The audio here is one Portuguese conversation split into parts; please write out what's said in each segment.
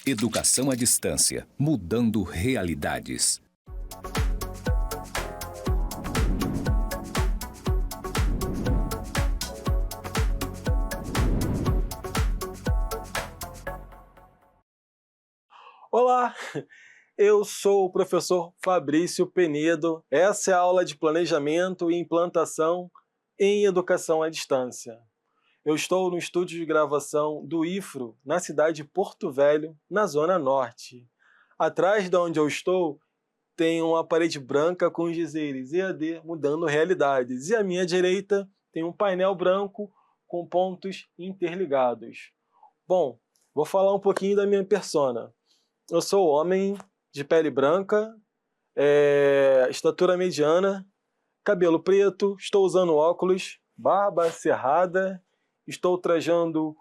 Educação à distância, mudando realidades. Olá, eu sou o professor Fabrício Penedo. Essa é a aula de Planejamento e Implantação em Educação à Distância. Eu estou no estúdio de gravação do IFRO, na cidade de Porto Velho, na Zona Norte. Atrás de onde eu estou, tem uma parede branca com os dizeres EAD mudando realidades. E à minha direita tem um painel branco com pontos interligados. Bom, vou falar um pouquinho da minha persona. Eu sou homem de pele branca, estatura mediana, cabelo preto, estou usando óculos, barba cerrada, estou trajando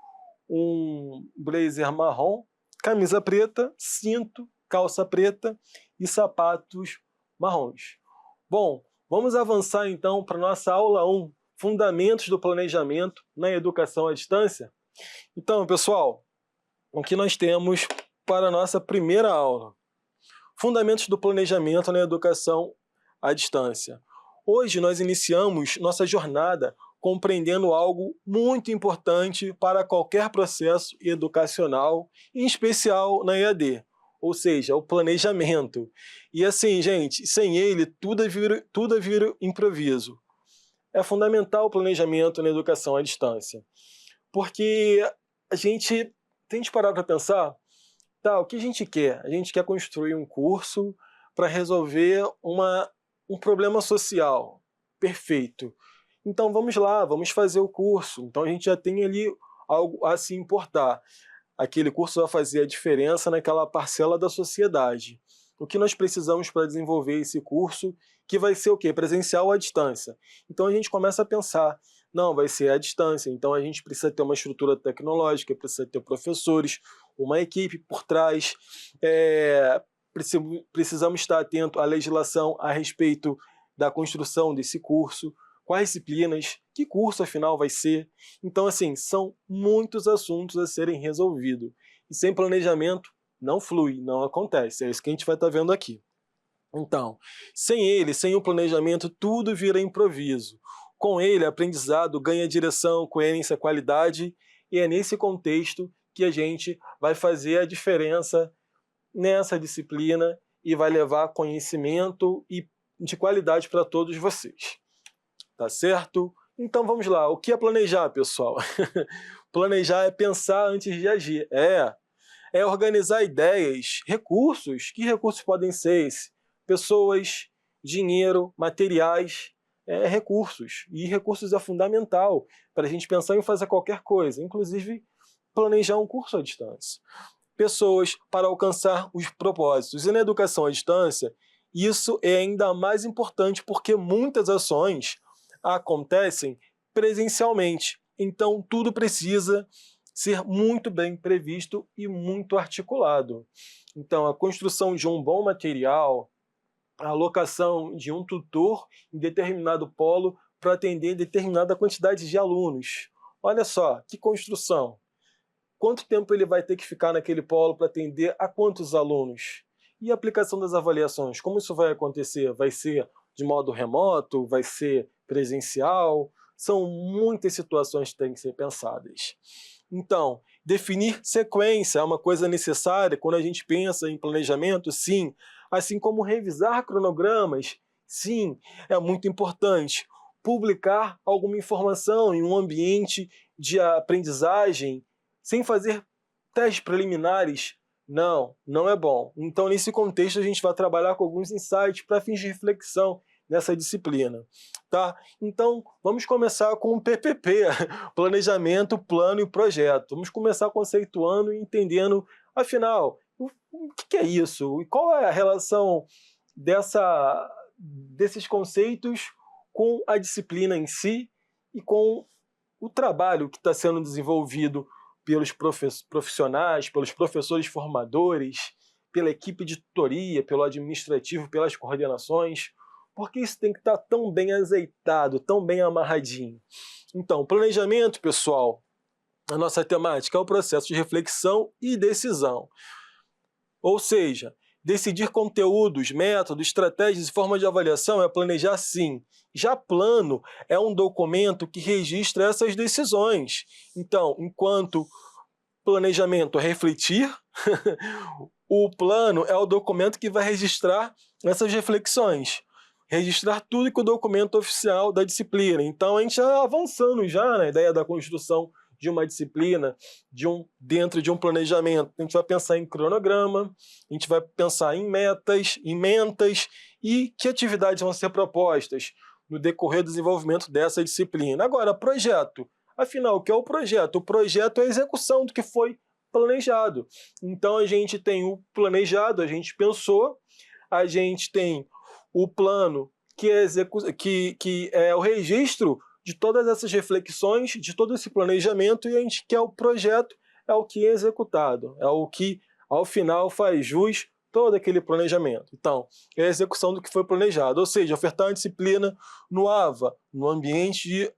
um blazer marrom, camisa preta, cinto, calça preta e sapatos marrons. Bom, vamos avançar então para a nossa aula 1, Fundamentos do Planejamento na Educação à Distância. Então, pessoal, o que nós temos para a nossa primeira aula? Fundamentos do Planejamento na Educação à Distância. Hoje nós iniciamos nossa jornada compreendendo algo muito importante para qualquer processo educacional, em especial na EAD, ou seja, o planejamento. E assim, gente, sem ele tudo vira improviso. É fundamental o planejamento na educação à distância, porque a gente tem que parar para pensar, tá, o que a gente quer? A gente quer construir um curso para resolver um problema social. Perfeito. Então vamos lá, vamos fazer o curso. Então a gente já tem ali algo a se importar. Aquele curso vai fazer a diferença naquela parcela da sociedade. O que nós precisamos para desenvolver esse curso, que vai ser o quê? Presencial à distância. Então a gente começa a pensar, não, vai ser à distância, então a gente precisa ter uma estrutura tecnológica, precisa ter professores, uma equipe por trás, precisamos estar atento à legislação a respeito da construção desse curso, quais disciplinas, que curso afinal vai ser. Então, assim, são muitos assuntos a serem resolvidos. E sem planejamento não flui, não acontece. É isso que a gente vai estar vendo aqui. Então, sem o planejamento, tudo vira improviso. Com ele, aprendizado ganha direção, coerência, qualidade, e é nesse contexto que a gente vai fazer a diferença nessa disciplina e vai levar conhecimento e de qualidade para todos vocês. Tá certo? Então vamos lá. O que é planejar, pessoal? Planejar é pensar antes de agir. É organizar ideias, recursos. Que recursos podem ser esses? Pessoas, dinheiro, materiais, recursos. E recursos é fundamental para a gente pensar em fazer qualquer coisa, inclusive planejar um curso à distância. Pessoas para alcançar os propósitos. E na educação à distância, isso é ainda mais importante porque muitas ações acontecem presencialmente. Então, tudo precisa ser muito bem previsto e muito articulado. Então, a construção de um bom material, a alocação de um tutor em determinado polo para atender determinada quantidade de alunos. Olha só, que construção! Quanto tempo ele vai ter que ficar naquele polo para atender a quantos alunos? E a aplicação das avaliações, como isso vai acontecer? Vai ser de modo remoto? Vai ser presencial? São muitas situações que têm que ser pensadas. Então, definir sequência é uma coisa necessária quando a gente pensa em planejamento, sim. Assim como revisar cronogramas, sim, é muito importante. Publicar alguma informação em um ambiente de aprendizagem sem fazer testes preliminares, não é bom. Então, nesse contexto, a gente vai trabalhar com alguns insights para fins de reflexão nessa disciplina. Tá? Então, vamos começar com o PPP, Planejamento, Plano e Projeto. Vamos começar conceituando e entendendo, afinal, o que é isso? E qual é a relação desses conceitos com a disciplina em si e com o trabalho que está sendo desenvolvido pelos profissionais, pelos professores formadores, pela equipe de tutoria, pelo administrativo, pelas coordenações, porque isso tem que estar tão bem azeitado, tão bem amarradinho. Então, planejamento, pessoal, a nossa temática é o processo de reflexão e decisão. Ou seja, decidir conteúdos, métodos, estratégias e formas de avaliação é planejar sim. Já plano é um documento que registra essas decisões. Então, enquanto planejamento é refletir, o plano é o documento que vai registrar essas reflexões. Registrar tudo que o documento oficial da disciplina. Então, a gente está avançando já na ideia da construção de uma disciplina, dentro de um planejamento. A gente vai pensar em cronograma, a gente vai pensar em metas, em mentas e que atividades vão ser propostas no decorrer do desenvolvimento dessa disciplina. Agora, projeto. Afinal, o que é o projeto? O projeto é a execução do que foi planejado. Então, a gente tem o planejado, a gente pensou, a gente tem o plano, que é o registro de todas essas reflexões, de todo esse planejamento, e a gente quer o projeto, é o que é executado, é o que, ao final, faz jus todo aquele planejamento. Então, é a execução do que foi planejado, ou seja, ofertar uma disciplina no AVA, no ambiente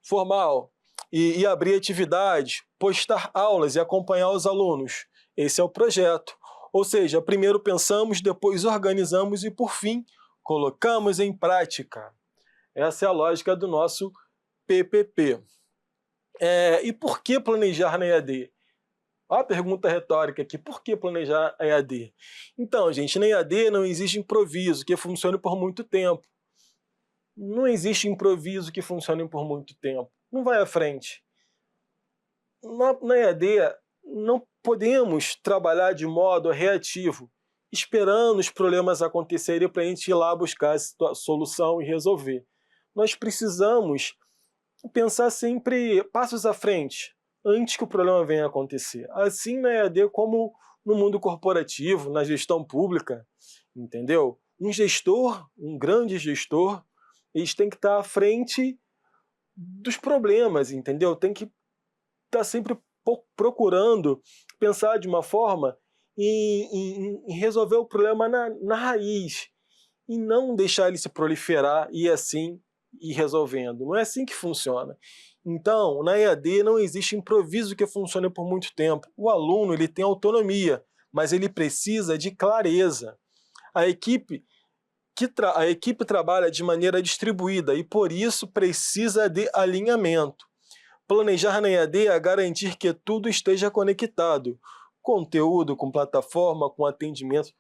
formal, e abrir atividades, postar aulas e acompanhar os alunos. Esse é o projeto. Ou seja, primeiro pensamos, depois organizamos e, por fim, colocamos em prática. Essa é a lógica do nosso PPP. E por que planejar na EAD? Olha a pergunta retórica aqui, por que planejar a EAD? Então, gente, na EAD não existe improviso que funcione por muito tempo. Não existe improviso que funcione por muito tempo. Não vai à frente. Na EAD, não podemos trabalhar de modo reativo, esperando os problemas acontecerem para a gente ir lá buscar a solução e resolver. Nós precisamos pensar sempre passos à frente, antes que o problema venha a acontecer. Assim na EAD como no mundo corporativo, na gestão pública, entendeu? Um gestor, um grande gestor, eles têm que estar à frente dos problemas, entendeu? Tem que estar sempre procurando pensar de uma forma em resolver o problema na raiz e não deixar ele se proliferar e assim ir resolvendo. Não é assim que funciona. Então, na EAD não existe improviso que funcione por muito tempo. O aluno ele tem autonomia, mas ele precisa de clareza. A equipe trabalha de maneira distribuída e, por isso, precisa de alinhamento. Planejar na EAD é garantir que tudo esteja conectado. Conteúdo, com plataforma, com atendimento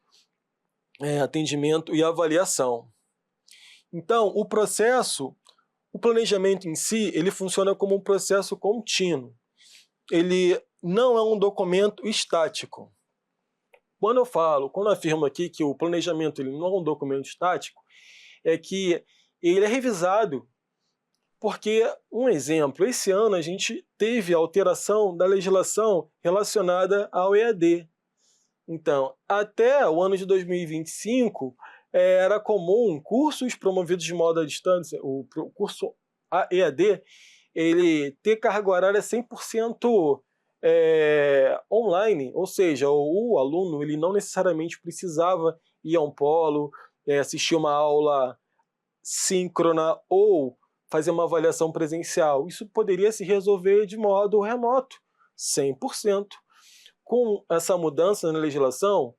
e avaliação. Então, o planejamento em si, ele funciona como um processo contínuo. Ele não é um documento estático. Quando eu afirmo aqui que o planejamento ele não é um documento estático, é que ele é revisado. Porque, um exemplo, esse ano a gente teve a alteração da legislação relacionada ao EAD. Então, até o ano de 2025, era comum cursos promovidos de modo à distância, o curso EAD, ele ter carga horária 100% online, ou seja, o aluno ele não necessariamente precisava ir a um polo, assistir uma aula síncrona ou fazer uma avaliação presencial. Isso poderia se resolver de modo remoto, 100%. Com essa mudança na legislação,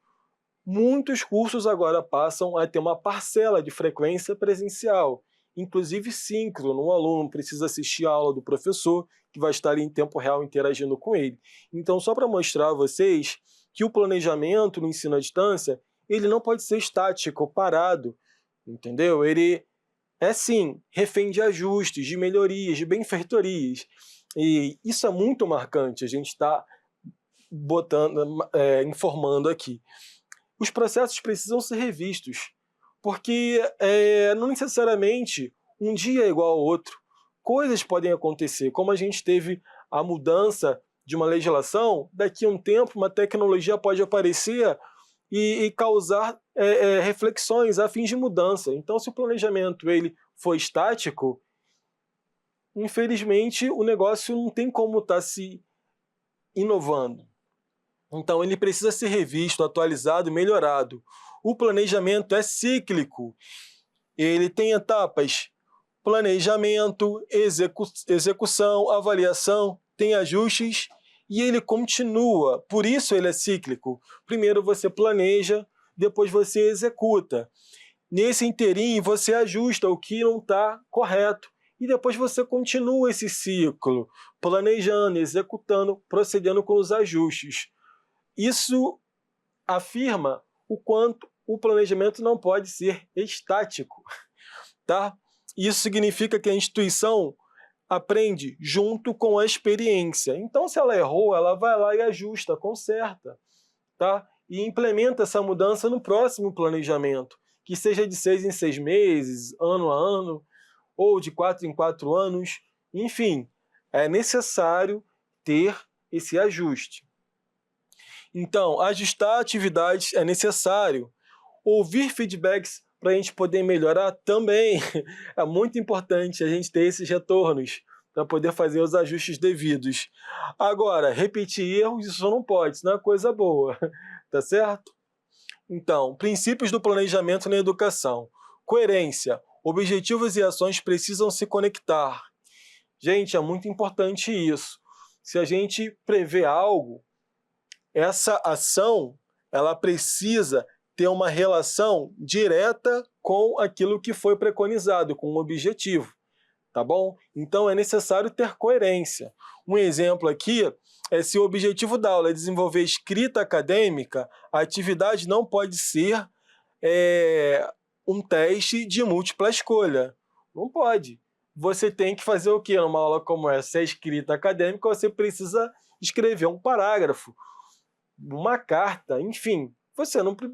muitos cursos agora passam a ter uma parcela de frequência presencial, inclusive síncrono. O aluno precisa assistir a aula do professor, que vai estar ali em tempo real interagindo com ele. Então, só para mostrar a vocês que o planejamento no ensino à distância, ele não pode ser estático, parado, entendeu? Ele é sim refém de ajustes, de melhorias, de benfeitorias. E isso é muito marcante, a gente está informando aqui. Os processos precisam ser revistos, porque não necessariamente um dia é igual ao outro. Coisas podem acontecer, como a gente teve a mudança de uma legislação, daqui a um tempo uma tecnologia pode aparecer e causar reflexões a fins de mudança. Então, se o planejamento ele for estático, infelizmente o negócio não tem como estar se inovando. Então, ele precisa ser revisto, atualizado e melhorado. O planejamento é cíclico. Ele tem etapas: planejamento, execução, avaliação, tem ajustes e ele continua, por isso ele é cíclico. Primeiro você planeja, depois você executa. Nesse inteirinho você ajusta o que não está correto, e depois você continua esse ciclo, planejando, executando, procedendo com os ajustes. Isso afirma o quanto o planejamento não pode ser estático, tá? Isso significa que a instituição aprende junto com a experiência. Então, se ela errou, ela vai lá e ajusta, conserta, tá? E implementa essa mudança no próximo planejamento, que seja de 6 em 6 meses, ano a ano, ou de 4 em 4 anos, enfim, é necessário ter esse ajuste. Então, ajustar atividades é necessário. Ouvir feedbacks para a gente poder melhorar também. É muito importante a gente ter esses retornos para poder fazer os ajustes devidos. Agora, repetir erros, isso não pode, isso não é coisa boa, tá certo? Então, princípios do planejamento na educação. Coerência. Objetivos e ações precisam se conectar. Gente, é muito importante isso. Se a gente prevê algo, essa ação ela precisa ter uma relação direta com aquilo que foi preconizado, com o objetivo, tá bom? Então é necessário ter coerência. Um exemplo aqui é se o objetivo da aula é desenvolver escrita acadêmica, a atividade não pode ser um teste de múltipla escolha. Não pode. Você tem que fazer o quê numa aula como essa? Se é escrita acadêmica, você precisa escrever um parágrafo, uma carta, enfim.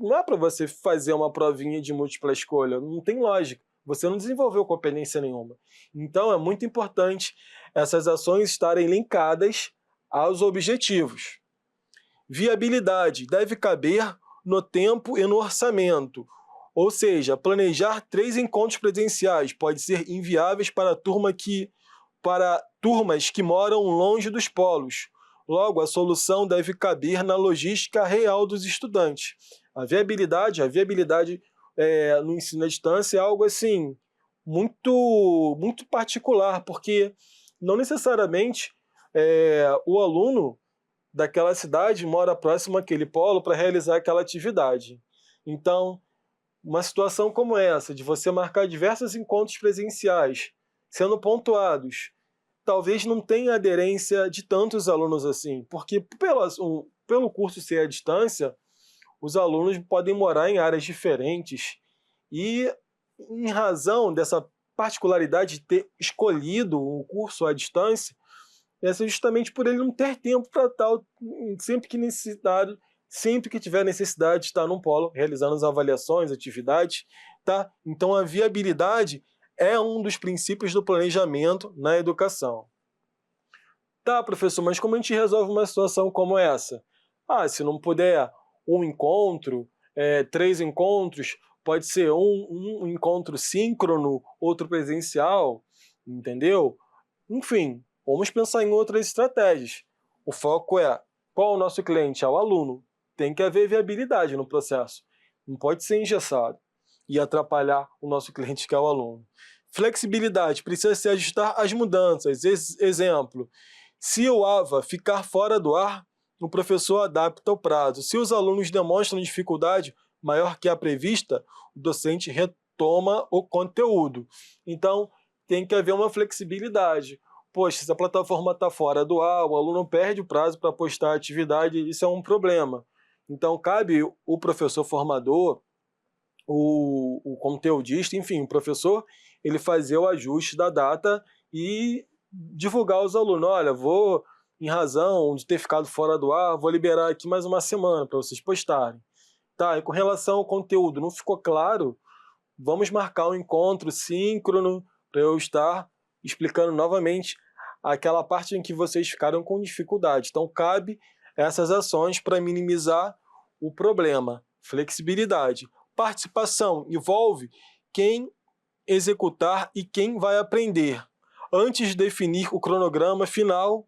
Não é para você fazer uma provinha de múltipla escolha, não tem lógica. Você não desenvolveu competência nenhuma. Então é muito importante essas ações estarem linkadas aos objetivos. Viabilidade deve caber no tempo e no orçamento. Ou seja, planejar 3 encontros presenciais pode ser inviáveis para turmas que moram longe dos polos. Logo, a solução deve caber na logística real dos estudantes. A viabilidade no ensino à distância é algo assim muito particular, porque não necessariamente o aluno daquela cidade mora próximo àquele polo para realizar aquela atividade. Então, uma situação como essa, de você marcar diversos encontros presenciais, sendo pontuados, talvez não tenha aderência de tantos alunos assim, porque pelo curso ser à distância, os alunos podem morar em áreas diferentes e, em razão dessa particularidade de ter escolhido o curso à distância, é justamente por ele não ter tempo para tal, sempre que tiver necessidade de estar num polo, realizando as avaliações, atividades, tá? Então a viabilidade é um dos princípios do planejamento na educação. Tá, professor, mas como a gente resolve uma situação como essa? Se não puder um encontro, 3 encontros, pode ser um encontro síncrono, outro presencial, entendeu? Enfim, vamos pensar em outras estratégias. O foco é qual é o nosso cliente? É o aluno. Tem que haver viabilidade no processo. Não pode ser engessado e atrapalhar o nosso cliente, que é o aluno. Flexibilidade, precisa se ajustar às mudanças. Exemplo, se o AVA ficar fora do ar, o professor adapta o prazo. Se os alunos demonstram dificuldade maior que a prevista, o docente retoma o conteúdo. Então, tem que haver uma flexibilidade. Poxa, se a plataforma está fora do ar, o aluno perde o prazo para postar a atividade, isso é um problema. Então, cabe o professor formador, o conteudista, enfim, o professor, ele fazer o ajuste da data e divulgar aos alunos, olha, em razão de ter ficado fora do ar, vou liberar aqui mais uma semana para vocês postarem. Tá, e com relação ao conteúdo, não ficou claro? Vamos marcar um encontro síncrono para eu estar explicando novamente aquela parte em que vocês ficaram com dificuldade. Então, cabe essas ações para minimizar o problema. Flexibilidade. Participação envolve quem executar e quem vai aprender. Antes de definir o cronograma final,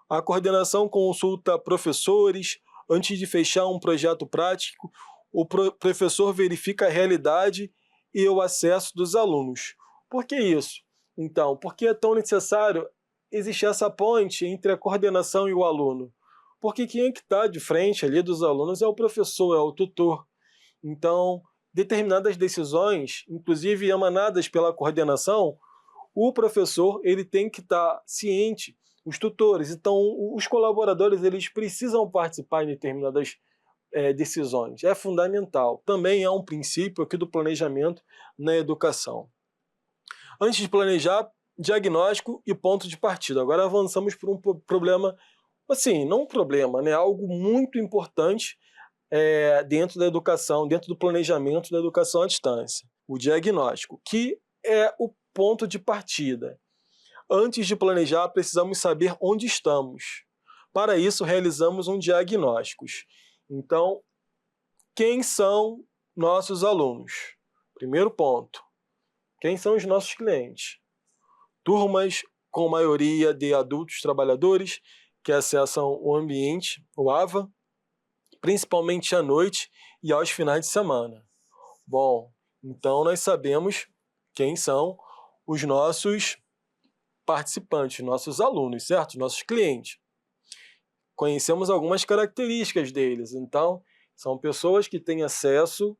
a coordenação consulta professores. Antes de fechar um projeto prático, o professor verifica a realidade e o acesso dos alunos. Por que isso? Então, porque é tão necessário existir essa ponte entre a coordenação e o aluno. porque quem é que está de frente ali dos alunos é o professor, é o tutor. Então, determinadas decisões, inclusive emanadas pela coordenação, o professor ele tem que estar ciente, os tutores. Então, os colaboradores eles precisam participar em determinadas decisões. É fundamental. Também é um princípio aqui do planejamento na educação. Antes de planejar, diagnóstico e ponto de partida. Agora avançamos por um problema, assim, não um problema, né? Algo muito importante dentro da educação, dentro do planejamento da educação à distância. O diagnóstico, que é o ponto de partida. Antes de planejar, precisamos saber onde estamos. Para isso, realizamos um diagnóstico. Então, quem são nossos alunos? Primeiro ponto. Quem são os nossos clientes? Turmas com maioria de adultos trabalhadores que acessam o ambiente, o AVA, principalmente à noite e aos finais de semana. Bom, então nós sabemos quem são os nossos participantes, nossos alunos, certo? Nossos clientes. Conhecemos algumas características deles. Então, são pessoas que têm acesso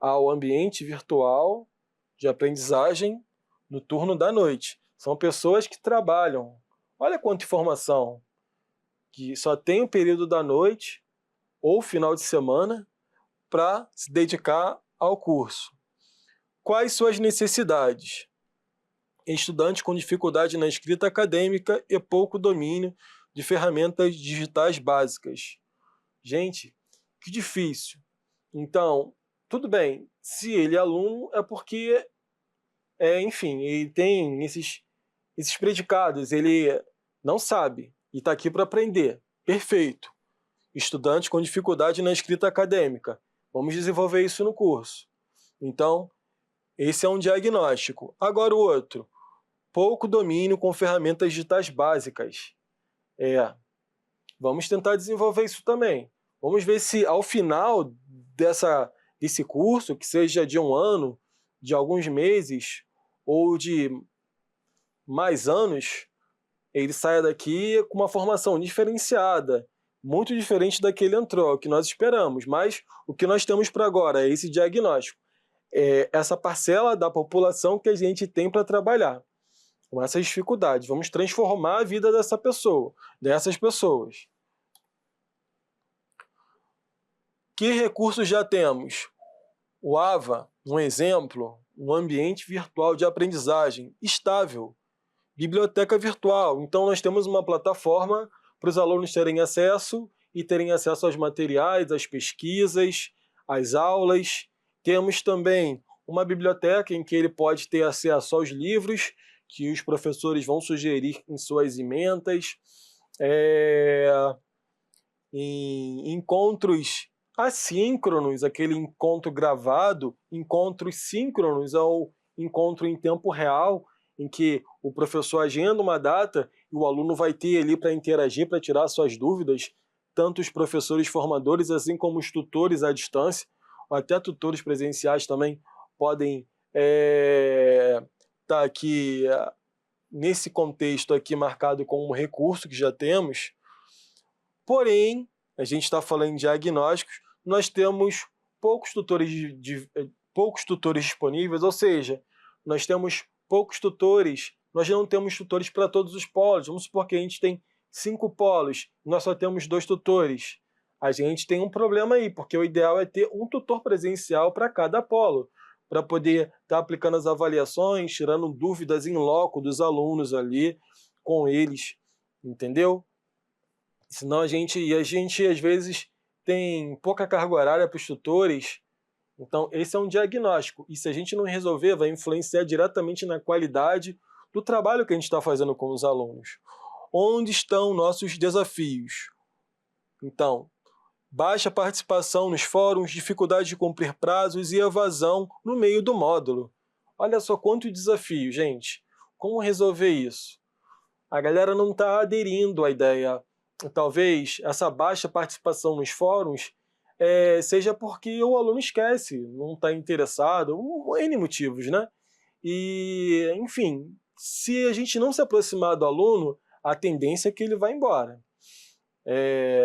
ao ambiente virtual de aprendizagem no turno da noite. São pessoas que trabalham. Olha quanta informação. Que só tem o período da noite ou final de semana para se dedicar ao curso. Quais suas necessidades? Estudante com dificuldade na escrita acadêmica e pouco domínio de ferramentas digitais básicas. Gente, que difícil. Então, tudo bem, se ele é aluno é porque, enfim, ele tem esses predicados, ele não sabe e está aqui para aprender. Perfeito. Estudante com dificuldade na escrita acadêmica. Vamos desenvolver isso no curso. Então, esse é um diagnóstico. Agora o outro. Pouco domínio com ferramentas digitais básicas. Vamos tentar desenvolver isso também. Vamos ver se ao final desse curso, que seja de um ano, de alguns meses ou de mais anos, ele saia daqui com uma formação diferenciada, muito diferente da que ele entrou, o que nós esperamos. Mas o que nós temos para agora é esse diagnóstico. Essa parcela da população que a gente tem para trabalhar com essas dificuldades. Vamos transformar a vida dessas pessoas. Que recursos já temos? O AVA, um exemplo, um ambiente virtual de aprendizagem estável. Biblioteca virtual. Então, nós temos uma plataforma para os alunos terem acesso aos materiais, às pesquisas, às aulas. Temos também uma biblioteca em que ele pode ter acesso aos livros que os professores vão sugerir em suas ementas, em encontros assíncronos, aquele encontro gravado, encontros síncronos ao encontro em tempo real, em que o professor agenda uma data e o aluno vai ter ali para interagir, para tirar suas dúvidas, tanto os professores formadores, assim como os tutores à distância, ou até tutores presenciais também podem tá aqui nesse contexto aqui marcado como um recurso que já temos. Porém, a gente está falando de diagnósticos, nós temos poucos tutores disponíveis, ou seja, nós temos poucos tutores, nós não temos tutores para todos os polos. Vamos supor que a gente tem 5 polos, nós só temos 2 tutores. A gente tem um problema aí, porque o ideal é ter um tutor presencial para cada polo, para poder estar aplicando as avaliações, tirando dúvidas em loco dos alunos ali com eles, entendeu? Senão a gente às vezes tem pouca carga horária para os tutores. Então esse é um diagnóstico, e se a gente não resolver, vai influenciar diretamente na qualidade do trabalho que a gente está fazendo com os alunos. Onde estão nossos desafios? Então, baixa participação nos fóruns, dificuldade de cumprir prazos e evasão no meio do módulo. Olha só quanto desafio, gente. Como resolver isso? A galera não está aderindo à ideia. Talvez essa baixa participação nos fóruns seja porque o aluno esquece, não está interessado, N motivos, né? E, enfim, se a gente não se aproximar do aluno, a tendência é que ele vá embora.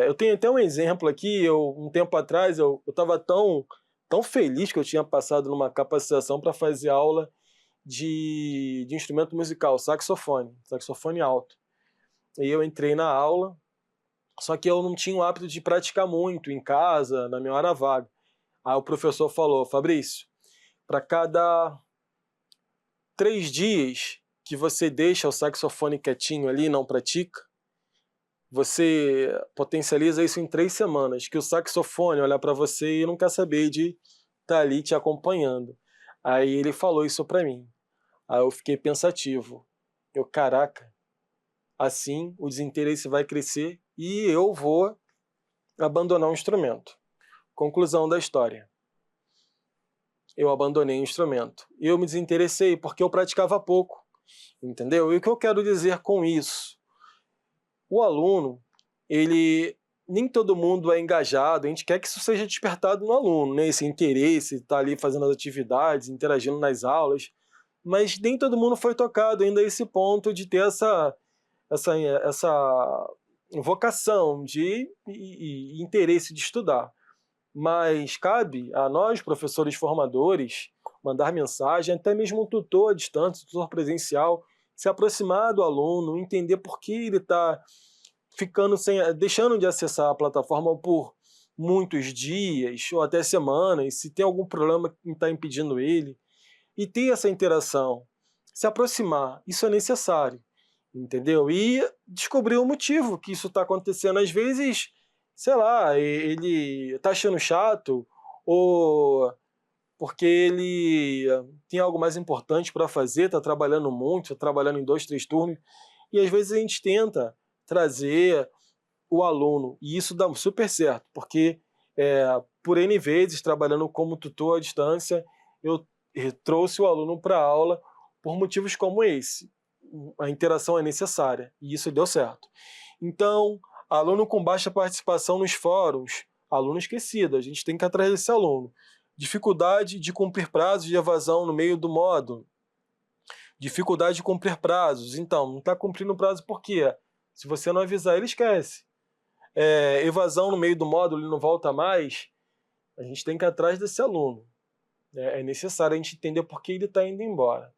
Eu tenho até um exemplo aqui, um tempo atrás eu estava tão feliz que eu tinha passado numa capacitação para fazer aula de instrumento musical, saxofone alto. E eu entrei na aula, só que eu não tinha o hábito de praticar muito em casa, na minha hora vaga. Aí o professor falou: Fabrício, para cada 3 dias que você deixa o saxofone quietinho ali e não pratica, você potencializa isso em 3 semanas, que o saxofone olha para você e não quer saber de estar ali te acompanhando. Aí ele falou isso para mim. Aí eu fiquei pensativo. Caraca, assim o desinteresse vai crescer e eu vou abandonar o instrumento. Conclusão da história. Eu abandonei o instrumento. Eu me desinteressei porque eu praticava pouco, entendeu? E o que eu quero dizer com isso? O aluno, nem todo mundo é engajado, a gente quer que isso seja despertado no aluno, né? Esse interesse, estar ali fazendo as atividades, interagindo nas aulas, mas nem todo mundo foi tocado ainda a esse ponto de ter essa vocação e interesse de estudar. Mas cabe a nós, professores formadores, mandar mensagem, até mesmo um tutor à distância, um tutor presencial, se aproximar do aluno, entender por que ele está deixando de acessar a plataforma por muitos dias ou até semanas, se tem algum problema que está impedindo ele, e ter essa interação, se aproximar, isso é necessário, entendeu? E descobrir o motivo que isso está acontecendo. Às vezes, sei lá, ele está achando chato, ou porque ele tem algo mais importante para fazer, está trabalhando muito, está trabalhando em 2, 3 turnos, e às vezes a gente tenta trazer o aluno, e isso dá super certo, porque por N vezes, trabalhando como tutor à distância, eu trouxe o aluno para a aula por motivos como esse. A interação é necessária, e isso deu certo. Então, aluno com baixa participação nos fóruns, aluno esquecido, a gente tem que ir atrás desse aluno. Dificuldade de cumprir prazos de evasão no meio do módulo. Dificuldade de cumprir prazos. Então, não está cumprindo o prazo por quê? Se você não avisar, ele esquece. Evasão no meio do módulo, ele não volta mais. A gente tem que ir atrás desse aluno. É necessário a gente entender por que ele está indo embora.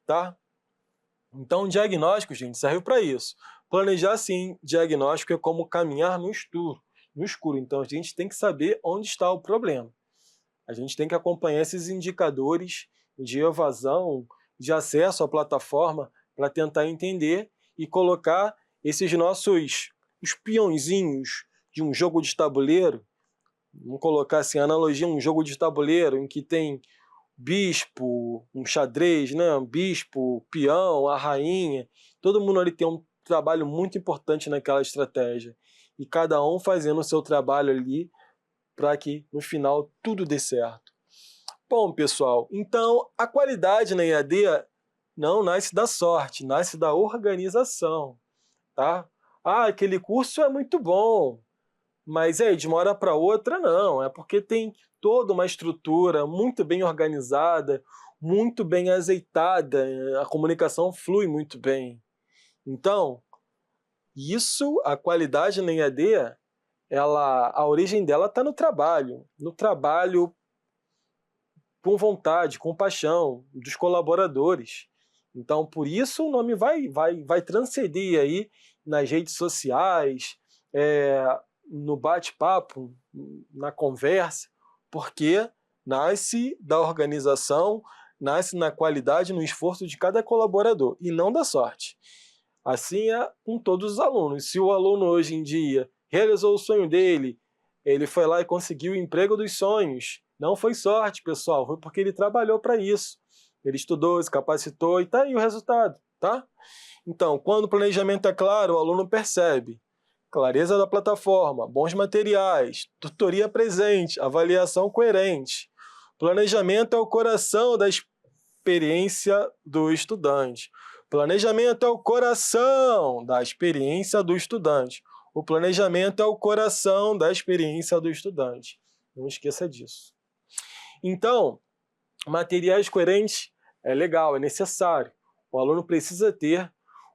Tá? Então, o diagnóstico, gente, serve para isso. Planejar, sim, diagnóstico é como caminhar no escuro. Então, a gente tem que saber onde está o problema. A gente tem que acompanhar esses indicadores de evasão, de acesso à plataforma, para tentar entender e colocar esses nossos os peõezinhos de um jogo de tabuleiro. Vamos colocar assim, a analogia, um jogo de tabuleiro em que tem bispo, um xadrez, né? Um bispo, peão, a rainha. Todo mundo ali tem um trabalho muito importante naquela estratégia. E cada um fazendo o seu trabalho ali para que no final tudo dê certo. Bom, pessoal, então a qualidade na EAD não nasce da sorte, nasce da organização. Tá? Aquele curso é muito bom, mas de uma hora para outra não, é porque tem toda uma estrutura muito bem organizada, muito bem azeitada, a comunicação flui muito bem. Então, a qualidade na EAD, a origem dela está no trabalho com vontade, com paixão dos colaboradores. Então, por isso o nome vai transcender aí nas redes sociais, no bate-papo, na conversa, porque nasce da organização, nasce na qualidade, no esforço de cada colaborador, e não da sorte. Assim é com todos os alunos. Se o aluno hoje em dia realizou o sonho dele, ele foi lá e conseguiu o emprego dos sonhos, não foi sorte, pessoal, foi porque ele trabalhou para isso. Ele estudou, se capacitou e está aí o resultado, tá? Então, quando o planejamento é claro, o aluno percebe clareza da plataforma, bons materiais, tutoria presente, avaliação coerente. Planejamento é o coração da experiência do estudante. Planejamento é o coração da experiência do estudante. O planejamento é o coração da experiência do estudante. Não esqueça disso. Então, materiais coerentes é legal, é necessário. O aluno precisa ter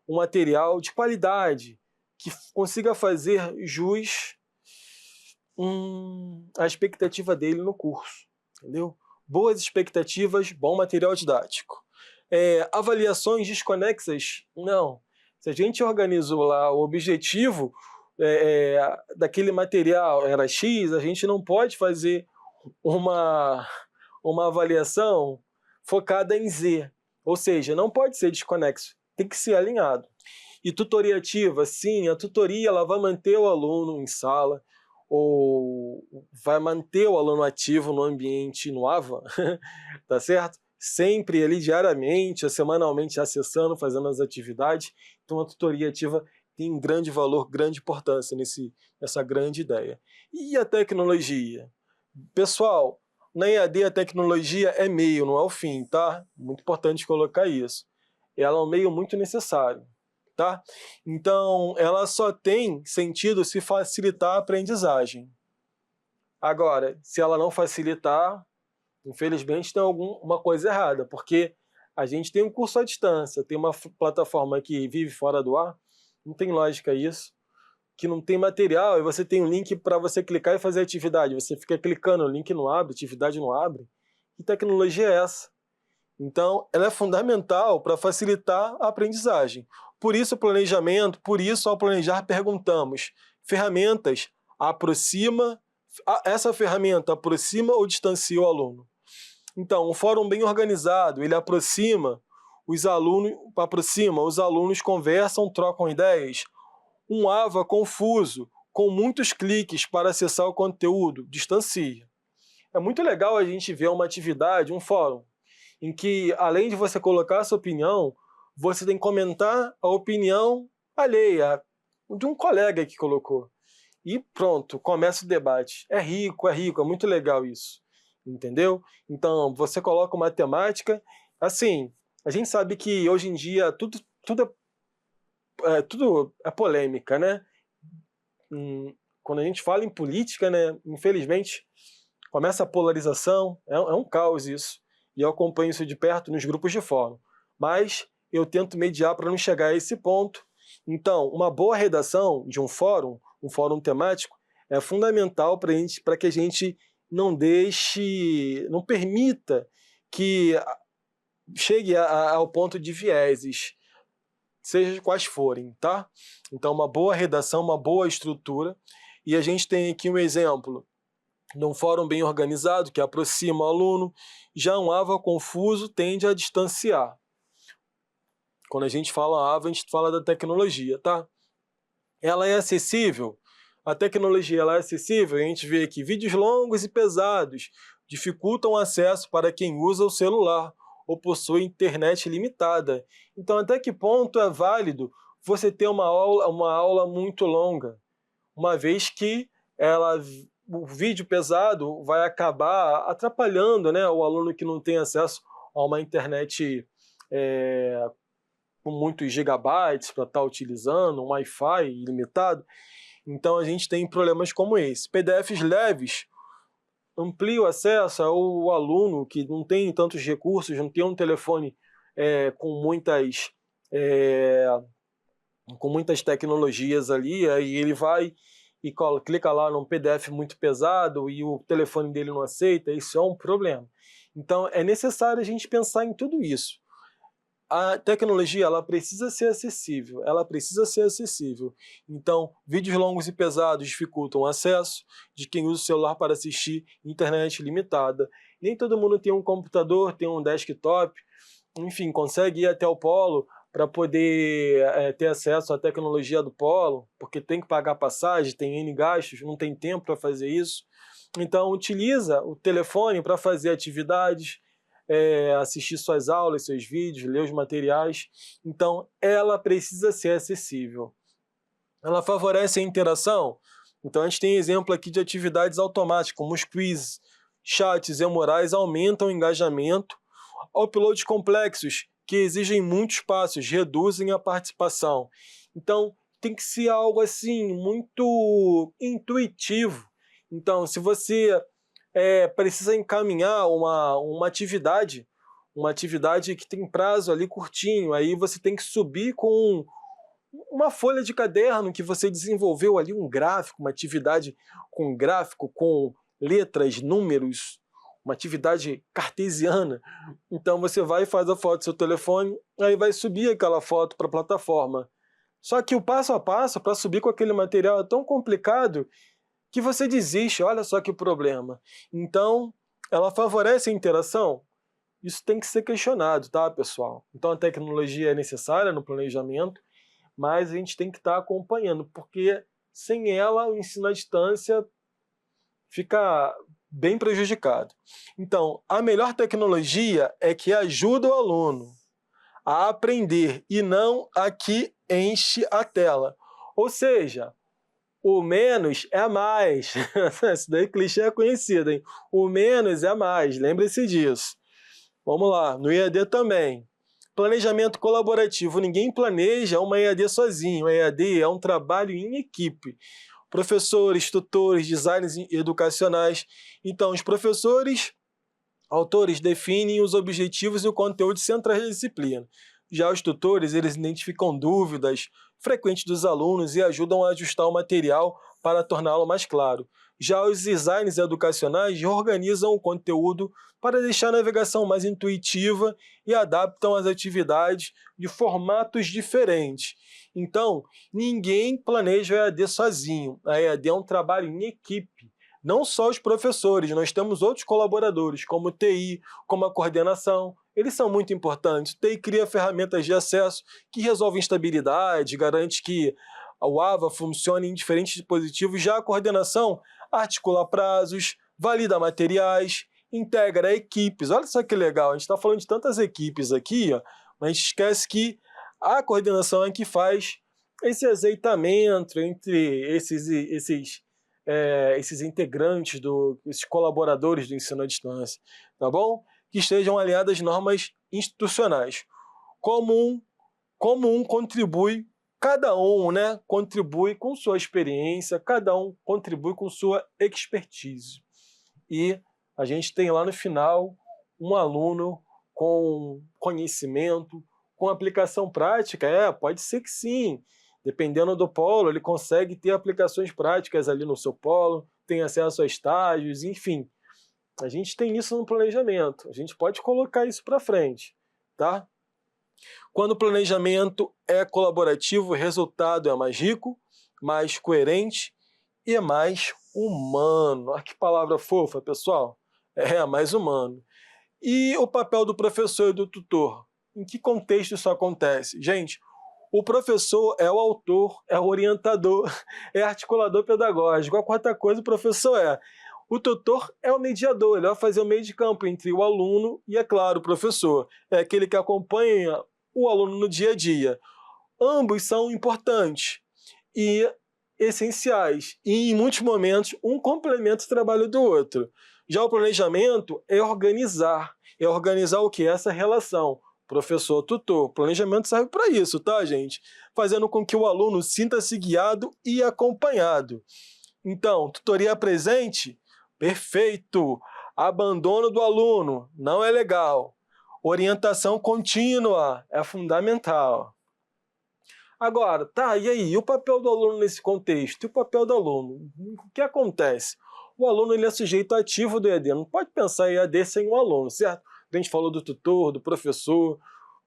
um material de qualidade, que consiga fazer jus à expectativa dele no curso, entendeu? Boas expectativas, bom material didático. Avaliações desconexas? Não. Se a gente organizou lá o objetivo daquele material era X, a gente não pode fazer uma avaliação focada em Z. Ou seja, não pode ser desconexo, tem que ser alinhado. E tutoriativa, sim, a tutoria ela vai manter o aluno em sala, ou vai manter o aluno ativo no ambiente no AVA, tá certo? Sempre ali diariamente, semanalmente acessando, fazendo as atividades. Então a tutoria ativa tem um grande valor, grande importância nessa grande ideia. E a tecnologia? Pessoal, na EAD a tecnologia é meio, não é o fim, tá? Muito importante colocar isso. Ela é um meio muito necessário, tá? Então, ela só tem sentido se facilitar a aprendizagem. Agora, se ela não facilitar, infelizmente tem alguma coisa errada, porque a gente tem um curso à distância, tem uma plataforma que vive fora do ar, não tem lógica isso, que não tem material, e você tem um link para você clicar e fazer atividade, você fica clicando, o link não abre, a atividade não abre. Que tecnologia é essa? Então, ela é fundamental para facilitar a aprendizagem. Por isso o planejamento, por isso ao planejar perguntamos, ferramentas essa ferramenta aproxima ou distancia o aluno? Então, um fórum bem organizado, ele aproxima os alunos conversam, trocam ideias. Um AVA confuso, com muitos cliques para acessar o conteúdo, distancia. É muito legal a gente ver uma atividade, um fórum, em que, além de você colocar a sua opinião, você tem que comentar a opinião alheia, de um colega que colocou. E pronto, começa o debate. É rico, é muito legal isso. Entendeu? Então, você coloca uma temática, assim, a gente sabe que hoje em dia tudo é polêmica, né? Quando a gente fala em política, né, infelizmente, começa a polarização, é um caos isso. E eu acompanho isso de perto nos grupos de fórum. Mas eu tento mediar para não chegar a esse ponto. Então, uma boa redação de um fórum temático, é fundamental para que a gente não permita que chegue ao ponto de vieses, seja quais forem, tá? Então, uma boa redação, uma boa estrutura. E a gente tem aqui um exemplo de um fórum bem organizado, que aproxima o aluno. Já um AVA confuso tende a distanciar. Quando a gente fala AVA, a gente fala da tecnologia, tá? Ela é acessível? A tecnologia ela é acessível? A gente vê aqui vídeos longos e pesados dificultam o acesso para quem usa o celular ou possui internet limitada. Então, até que ponto é válido você ter uma aula muito longa, uma vez que o vídeo pesado vai acabar atrapalhando, né, o aluno que não tem acesso a uma internet com muitos gigabytes para estar utilizando, um Wi-Fi ilimitado. Então a gente tem problemas como esse. PDFs leves ampliam o acesso ao aluno que não tem tantos recursos, não tem um telefone com muitas tecnologias ali, aí ele vai e clica lá num PDF muito pesado e o telefone dele não aceita, isso é um problema. Então é necessário a gente pensar em tudo isso. A tecnologia ela precisa ser acessível, Então, vídeos longos e pesados dificultam o acesso de quem usa o celular para assistir internet limitada. Nem todo mundo tem um computador, tem um desktop, enfim, consegue ir até o polo para poder ter acesso à tecnologia do polo, porque tem que pagar passagem, tem N gastos, não tem tempo para fazer isso. Então, utiliza o telefone para fazer atividades, assistir suas aulas, seus vídeos, ler os materiais. Então, ela precisa ser acessível. Ela favorece a interação? Então, a gente tem exemplo aqui de atividades automáticas, como os quizzes, chats e murais aumentam o engajamento. Uploads complexos, que exigem muitos passos, reduzem a participação. Então, tem que ser algo assim, muito intuitivo. Então, se você precisa encaminhar uma atividade que tem prazo ali curtinho, aí você tem que subir com uma folha de caderno que você desenvolveu ali um gráfico, uma atividade com gráfico, com letras, números, uma atividade cartesiana. Então você vai e faz a foto do seu telefone, aí vai subir aquela foto para a plataforma. Só que o passo a passo para subir com aquele material é tão complicado que você desiste, olha só que problema. Então, ela favorece a interação? Isso tem que ser questionado, tá, pessoal? Então a tecnologia é necessária no planejamento, mas a gente tem que estar acompanhando, porque sem ela o ensino à distância fica bem prejudicado. Então, a melhor tecnologia é que ajuda o aluno a aprender e não a que enche a tela. Ou seja, o menos é mais. Isso daí clichê é conhecido, hein? O menos é mais, lembre-se disso. Vamos lá, no EAD também. Planejamento colaborativo. Ninguém planeja uma EAD sozinho. A EAD é um trabalho em equipe. Professores, tutores, designers educacionais. Então, os professores, autores definem os objetivos e o conteúdo central da disciplina. Já os tutores, eles identificam dúvidas frequentes dos alunos e ajudam a ajustar o material para torná-lo mais claro. Já os designers educacionais organizam o conteúdo para deixar a navegação mais intuitiva e adaptam as atividades de formatos diferentes. Então, ninguém planeja o EAD sozinho. A EAD é um trabalho em equipe. Não só os professores, nós temos outros colaboradores, como o TI, como a coordenação. Eles são muito importantes. O TI cria ferramentas de acesso que resolvem instabilidade, garante que o AVA funcione em diferentes dispositivos. Já a coordenação articula prazos, valida materiais, integra equipes. Olha só que legal, a gente está falando de tantas equipes aqui, ó, mas a gente esquece que a coordenação é que faz esse azeitamento entre esses integrantes, esses colaboradores do ensino à distância, tá bom? Que estejam alinhadas às normas institucionais. Como um contribui, cada um, né, contribui com sua experiência, cada um contribui com sua expertise. E a gente tem lá no final um aluno com conhecimento, com aplicação prática. Pode ser que sim. Dependendo do polo, ele consegue ter aplicações práticas ali no seu polo, tem acesso a estágios, enfim. A gente tem isso no planejamento, a gente pode colocar isso para frente, tá? Quando o planejamento é colaborativo, o resultado é mais rico, mais coerente e mais humano. Ah, que palavra fofa, pessoal! Mais humano. E o papel do professor e do tutor? Em que contexto isso acontece? Gente, o professor é o autor, é o orientador, é articulador pedagógico. A quarta coisa o professor é. O tutor é o mediador, ele vai fazer o meio de campo entre o aluno e, é claro, o professor. É aquele que acompanha o aluno no dia a dia. Ambos são importantes e essenciais. E, em muitos momentos, um complementa o trabalho do outro. Já o planejamento é organizar. É organizar o quê? Essa relação professor-tutor. Planejamento serve para isso, tá, gente? Fazendo com que o aluno sinta-se guiado e acompanhado. Então, tutoria presente? Perfeito! Abandono do aluno? Não é legal. Orientação contínua é fundamental. Agora, tá, e aí? E o papel do aluno nesse contexto? E o papel do aluno? O que acontece? O aluno ele é sujeito ativo do EAD. Não pode pensar em EAD sem o aluno, certo? A gente falou do tutor, do professor,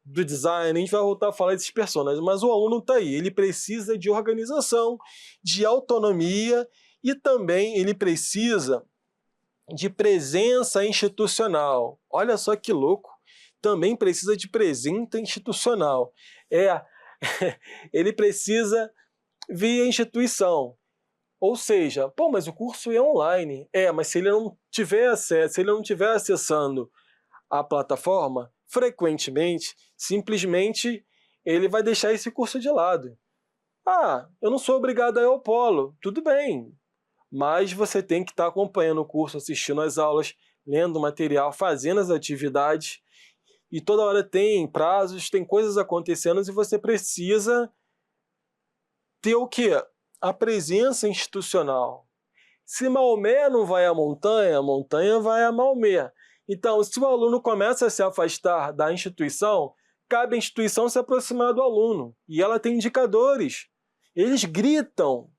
do design, a gente vai voltar a falar desses personagens, mas o aluno está aí, ele precisa de organização, de autonomia e também ele precisa de presença institucional. Olha só que louco, também precisa de presença institucional. Ele precisa via instituição. Ou seja, mas o curso é online. Mas se ele não tiver acesso, se ele não estiver acessando a plataforma, frequentemente, simplesmente, ele vai deixar esse curso de lado. Eu não sou obrigado a ir ao polo. Tudo bem, mas você tem que estar acompanhando o curso, assistindo às aulas, lendo o material, fazendo as atividades, e toda hora tem prazos, tem coisas acontecendo e você precisa ter o quê? A presença institucional. Se Maomé não vai à montanha, a montanha vai a Maomé. Então, se o aluno começa a se afastar da instituição, cabe à instituição se aproximar do aluno. E ela tem indicadores. Eles gritam,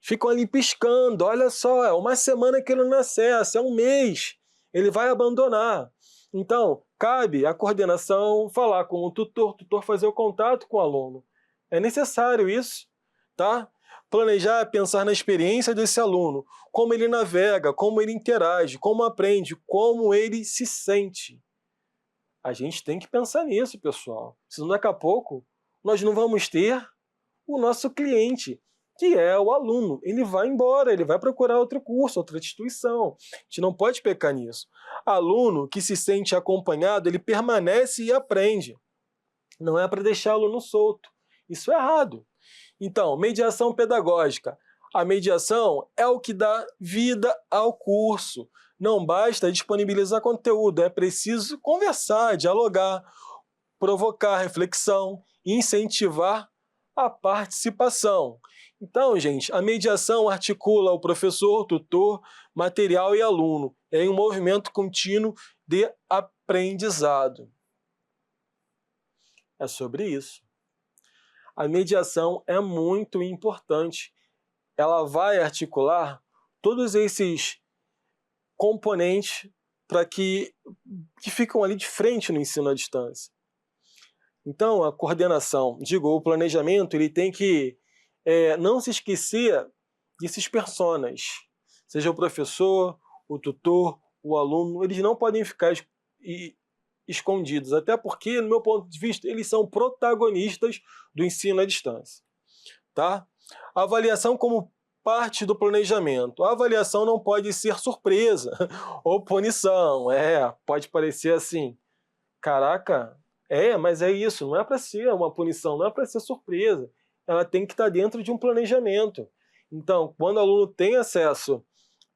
ficam ali piscando. Olha só, é uma semana que ele não acessa, é um mês. Ele vai abandonar. Então, cabe à coordenação falar com o tutor fazer o contato com o aluno. É necessário isso, tá? Planejar é pensar na experiência desse aluno, como ele navega, como ele interage, como aprende, como ele se sente. A gente tem que pensar nisso, pessoal. Senão daqui a pouco nós não vamos ter o nosso cliente, que é o aluno. Ele vai embora, ele vai procurar outro curso, outra instituição. A gente não pode pecar nisso. Aluno que se sente acompanhado, ele permanece e aprende. Não é para deixar o aluno solto. Isso é errado. Então, mediação pedagógica. A mediação é o que dá vida ao curso. Não basta disponibilizar conteúdo, é preciso conversar, dialogar, provocar reflexão, incentivar a participação. Então, gente, a mediação articula o professor, tutor, material e aluno em um movimento contínuo de aprendizado. É sobre isso. A mediação é muito importante. Ela vai articular todos esses componentes que ficam ali de frente no ensino à distância. Então, a coordenação, o planejamento, ele tem que não se esquecer desses personas. Seja o professor, o tutor, o aluno, eles não podem ficar escondidos, até porque, no meu ponto de vista, eles são protagonistas do ensino à distância. Tá? A avaliação como parte do planejamento. A avaliação não pode ser surpresa ou punição. Pode parecer assim, caraca, mas é isso, não é para ser uma punição, não é para ser surpresa. Ela tem que estar dentro de um planejamento. Então, quando o aluno tem acesso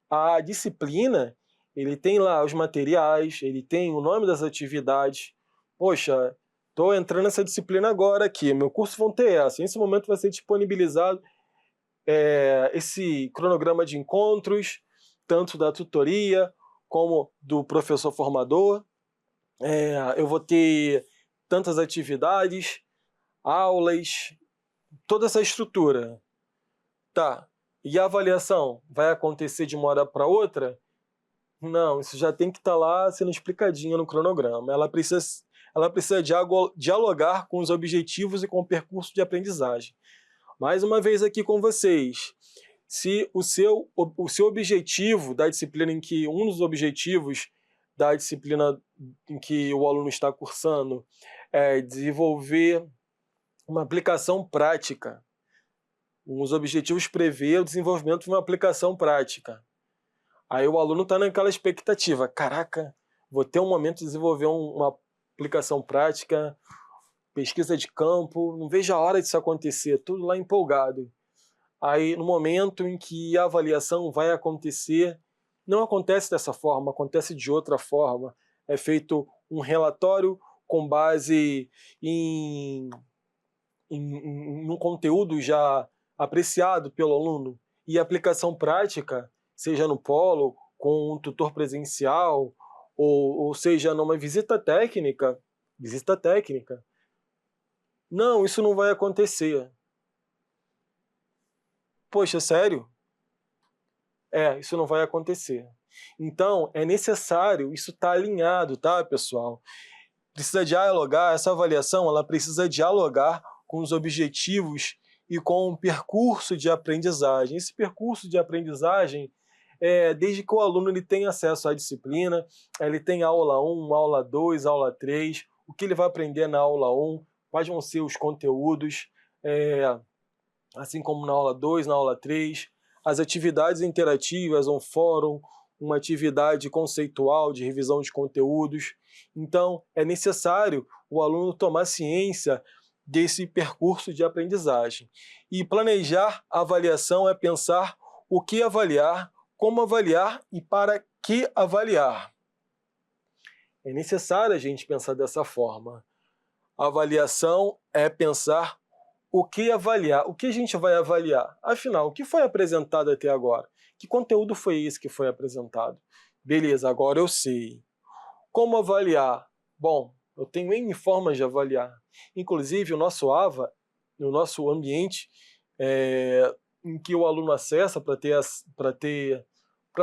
à disciplina, ele tem lá os materiais, ele tem o nome das atividades. Poxa, estou entrando nessa disciplina agora aqui, meu curso vão ter essa. Nesse momento vai ser disponibilizado esse cronograma de encontros, tanto da tutoria como do professor formador. Eu vou ter tantas atividades, aulas, toda essa estrutura. Tá, e a avaliação vai acontecer de uma hora para outra? Não, isso já tem que estar lá sendo explicadinho no cronograma. Ela precisa dialogar com os objetivos e com o percurso de aprendizagem. Mais uma vez aqui com vocês, se o seu objetivo da disciplina um dos objetivos da disciplina em que o aluno está cursando é desenvolver uma aplicação prática, os objetivos prevê o desenvolvimento de uma aplicação prática. Aí o aluno está naquela expectativa, caraca, vou ter um momento de desenvolver uma aplicação prática, pesquisa de campo, não vejo a hora disso acontecer, tudo lá empolgado. Aí, no momento em que a avaliação vai acontecer, não acontece dessa forma, acontece de outra forma. É feito um relatório com base em um conteúdo já apreciado pelo aluno, e a aplicação prática, seja no polo, com um tutor presencial, ou seja, numa visita técnica. Não, isso não vai acontecer. Poxa, sério? Isso não vai acontecer. Então, é necessário, isso está alinhado, tá, pessoal? Precisa dialogar, essa avaliação, ela precisa dialogar com os objetivos e com o percurso de aprendizagem. Esse percurso de aprendizagem, desde que o aluno ele tem acesso à disciplina, ele tem aula 1, aula 2, aula 3, o que ele vai aprender na aula 1, quais vão ser os conteúdos, assim como na aula 2, na aula 3, as atividades interativas, um fórum, uma atividade conceitual de revisão de conteúdos. Então, é necessário o aluno tomar ciência desse percurso de aprendizagem. E planejar a avaliação é pensar o que avaliar, como avaliar e para que avaliar. É necessário a gente pensar dessa forma. A avaliação é pensar o que avaliar, o que a gente vai avaliar. Afinal, o que foi apresentado até agora? Que conteúdo foi esse que foi apresentado? Beleza, agora eu sei. Como avaliar? Bom, Eu tenho N formas de avaliar. Inclusive, o nosso AVA, o nosso ambiente em que o aluno acessa para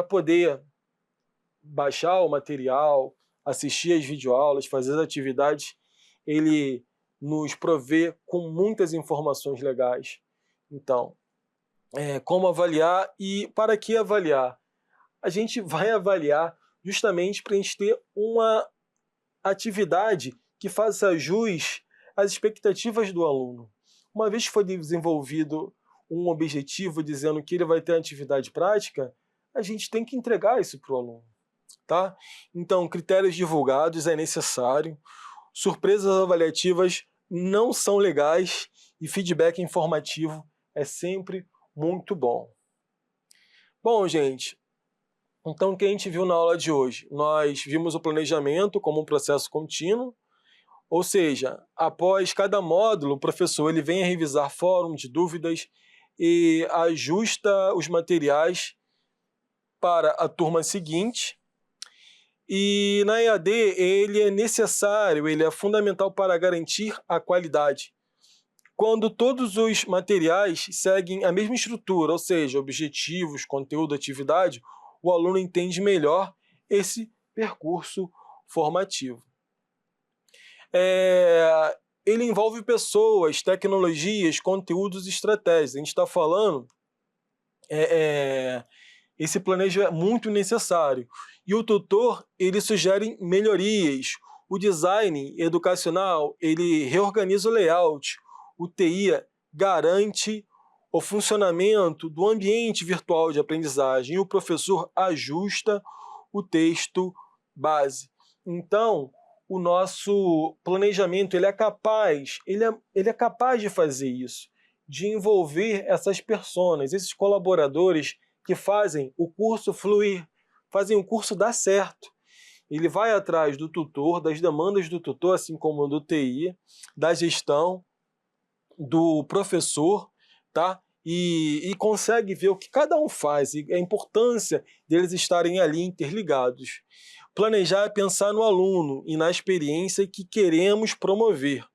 poder baixar o material, assistir às videoaulas, fazer as atividades, ele nos provê com muitas informações legais. Então, como avaliar e para que avaliar? A gente vai avaliar justamente para a gente ter uma atividade que faça jus às expectativas do aluno. Uma vez que foi desenvolvido um objetivo dizendo que ele vai ter atividade prática, a gente tem que entregar isso para o aluno. Tá? Então, critérios divulgados é necessário, surpresas avaliativas não são legais e feedback informativo é sempre muito bom. Bom, gente, então o que a gente viu na aula de hoje? Nós vimos o planejamento como um processo contínuo, ou seja, após cada módulo, o professor ele vem a revisar fórum de dúvidas e ajusta os materiais para a turma seguinte. E na EAD ele é necessário, ele é fundamental para garantir a qualidade. Quando todos os materiais seguem a mesma estrutura, ou seja, objetivos, conteúdo, atividade, o aluno entende melhor esse percurso formativo. Ele envolve pessoas, tecnologias, conteúdos e estratégias. A gente está falando, esse planejamento é muito necessário. E o tutor, ele sugere melhorias. O design educacional, ele reorganiza o layout. O TI garante o funcionamento do ambiente virtual de aprendizagem e o professor ajusta o texto base. Então, o nosso planejamento ele é capaz de fazer isso, de envolver essas personas, esses colaboradores que fazem o curso fluir, fazem o curso dar certo. Ele vai atrás do tutor, das demandas do tutor, assim como do TI, da gestão, do professor, tá? E consegue ver o que cada um faz e a importância deles estarem ali interligados. Planejar é pensar no aluno e na experiência que queremos promover.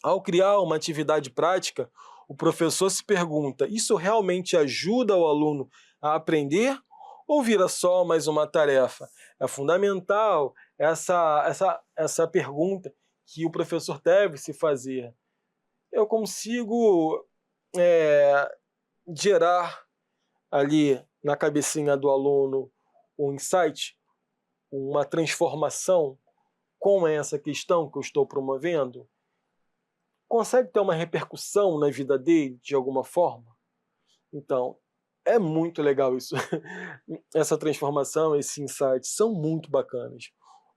Ao criar uma atividade prática, o professor se pergunta: isso realmente ajuda o aluno a aprender ou vira só mais uma tarefa? É fundamental essa pergunta que o professor deve se fazer. Eu consigo gerar ali na cabecinha do aluno um insight, uma transformação com essa questão que eu estou promovendo? Consegue ter uma repercussão na vida dele de alguma forma? Então, é muito legal isso. Essa transformação, esse insight, são muito bacanas.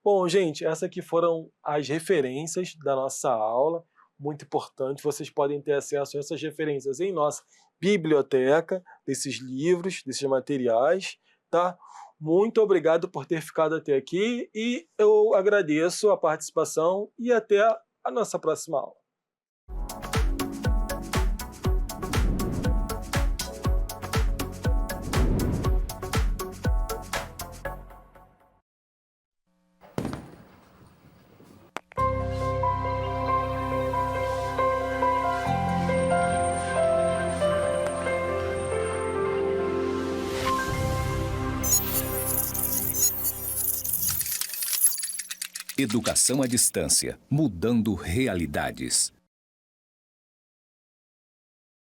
Bom, gente, essas aqui foram as referências da nossa aula. Muito importante, vocês podem ter acesso a essas referências em nossa biblioteca, desses livros, desses materiais, tá? Muito obrigado por ter ficado até aqui e eu agradeço a participação e até a nossa próxima aula. Educação à distância, mudando realidades.